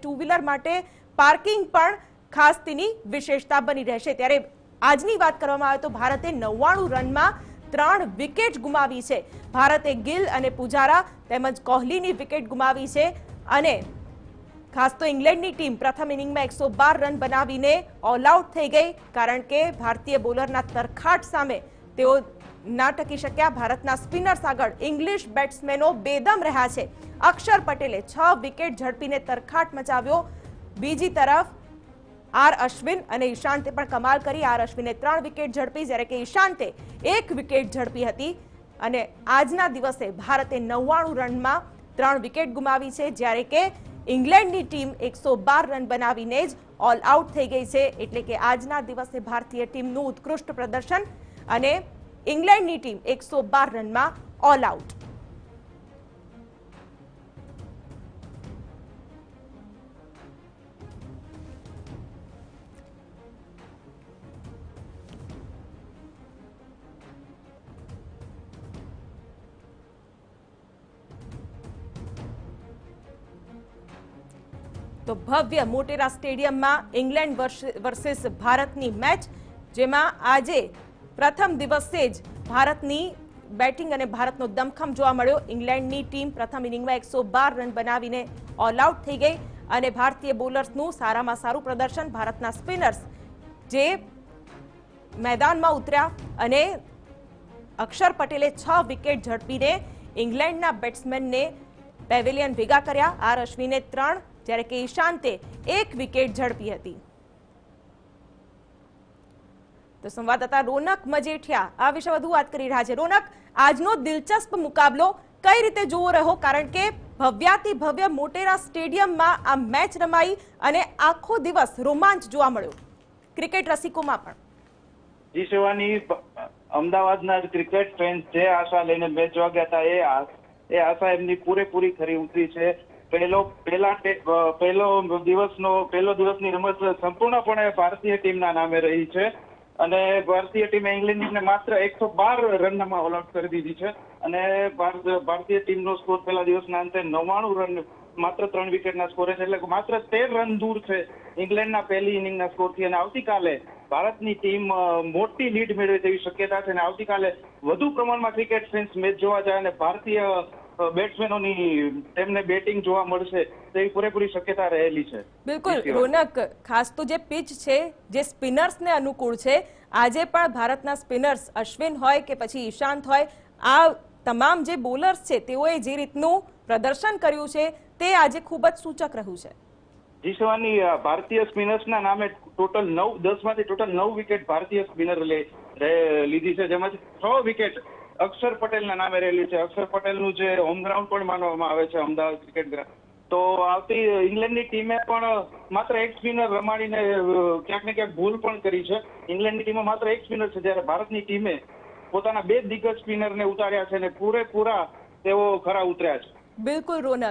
Two wheeler માટે parking પણ ખાસ તેની વિશેષતા બની રહેશે। ત્યારે આજની વાત કરવામાં આવે તો ભારતે 99 રનમાં 3 વિકેટ ગુમાવી છે। ભારતે ગિલ અને પુજારા તેમજ કોહલીની વિકેટ ગુમાવી છે અને ખાસ તો ઇંગ્લેન્ડની ટીમ પ્રથમ ઇનિંગમાં 112 રન બનાવીને ઓલ આઉટ થઈ ગઈ, કારણ કે ભારતીય બોલરના તરખાટ સામે તેઓ ના ટકી શક્યા। ભારતના સ્પિનર્સ આગળ ઇંગ્લિશ બેટ્સમેનો બેદમ રહ્યા છે। અક્ષર પટેલે 6 વિકેટ ઝડપીને તરખાટ મચાવ્યો। બીજી તરફ આર અશ્વિન અને ઈશાંતે પણ કમાલ કરી। આર અશ્વિને 3 વિકેટ ઝડપી, જ્યારે કે ઈશાંતે 1 વિકેટ ઝડપી હતી અને આજના દિવસે ભારતે 99 રનમાં 3 વિકેટ ગુમાવી છે, જ્યારે કે ઇંગ્લેન્ડની ટીમ 112 રન બનાવીને જ ઓલ આઉટ થઈ ગઈ છે। એટલે કે આજના દિવસે ભારતીય ટીમનું ઉત્કૃષ્ટ પ્રદર્શન અને ઇંગ્લેન્ડની ટીમ 112 રનમાં ઓલ આઉટ। તો ભવ્ય મોટેરા સ્ટેડિયમમાં ઇંગ્લેન્ડ વર્સિસ ભારતની મેચ, જેમાં આજે પ્રથમ દિવસે જ ભારતની બેટિંગ અને ભારતનો દમખમ જોવા મળ્યો। ઇંગ્લેન્ડની ટીમ પ્રથમ ઇનિંગમાં 112 રન બનાવીને ઓલ આઉટ થઈ ગઈ અને ભારતીય બોલર્સનું સારામાં સારું પ્રદર્શન। ભારતના સ્પિનર્સ જે મેદાનમાં ઉતર્યા અને અક્ષર પટેલે 6 વિકેટ ઝડપીને ઇંગ્લેન્ડના બેટ્સમેનને પેવેલિયન ભેગા કર્યા। આર અશ્વિને 3, જ્યારે કે ઈશાંતે 1 વિકેટ ઝડપી હતી। તો સંવાદદાતા રોનક મજેઠિયા આ વિશે વધુ વાત કરી રહ્યા છે। રોનક, આજનો દિલચસ્પ મુકાબલો કઈ રીતે જોવો રહ્યો, કારણ કે ભવ્યાતિ ભવ્ય મોટેરા સ્ટેડિયમમાં આ મેચ રમાઈ અને આખો દિવસ રોમાંચ જોવા મળ્યો ક્રિકેટ રસિકોમાં પણ? જી શિવાની, અમદાવાદના ક્રિકેટ ફેન્સ જે આશા લઈને મેચ જોવા ગયા હતા એ આશા એમની પૂરેપૂરી ખરી ઉતરી છે। પહેલો દિવસની રમત સંપૂર્ણપણે ભારતીય ટીમના નામે રહી છે અને ભારતીય ટીમે ઇંગ્લેન્ડની ટીમને માત્ર 112 રનમાં ઓલ આઉટ કરી દીધી છે અને ભારતીય ટીમનો સ્કોર પહેલા દિવસના અંતે 99 રન માત્ર 3 વિકેટના સ્કોરે છે, એટલે માત્ર 13 રન દૂર છે ઇંગ્લેન્ડના પહેલી ઇનિંગના સ્કોરથી। અને આવતીકાલે ભારતની ટીમ મોટી લીડ મેળવે તેવી શક્યતા છે અને આવતીકાલે વધુ પ્રમાણમાં ક્રિકેટ ફેન્સ મેચ જોવા જાય અને ભારતીય બેટ્સમેનોની તેમને બેટિંગ જોવા મળશે તેવી પૂરેપૂરી શક્યતા રહેલી છે। બિલકુલ રોનક, ખાસ તો જે પિચ છે જે સ્પિનર્સને અનુકૂળ છે, આજે પણ ભારતના સ્પિનર્સ અશ્વિન હોય કે પછી ઈશાંત હોય, આ તમામ જે બોલર્સ છે તેઓએ જે રીતનું પ્રદર્શન કર્યું છે તે આજે ખૂબ જ સૂચક રહ્યું છે। જી શિવાની, ભારતીય સ્પિનર્સના નામે ટોટલ 10માંથી ટોટલ 9 વિકેટ ભારતીય સ્પિનર લીધી છે, જેમાંથી 6 વિકેટ અક્ષર પટેલના નામે રહેલી છે। અક્ષર પટેલનું જે હોમ ગ્રાઉન્ડ પણ માનવામાં આવે છે અમદાવાદ ક્રિકેટ ગ્રાઉન્ડ, તો આવતી ઇંગ્લેન્ડની ટીમે પણ માત્ર 1 સ્પિનર રમાડીને ક્યાંક ને ક્યાંક ભૂલ પણ કરી છે। ઇંગ્લેન્ડની ટીમમાં માત્ર 1 સ્પિનર છે, જ્યારે ભારતની ટીમે પોતાના 2 દિગ્ગજ સ્પિનરને ઉતાર્યા છે અને પૂરેપૂરા તેઓ ખરા ઉતર્યા છે। બિલકુલ રોનક,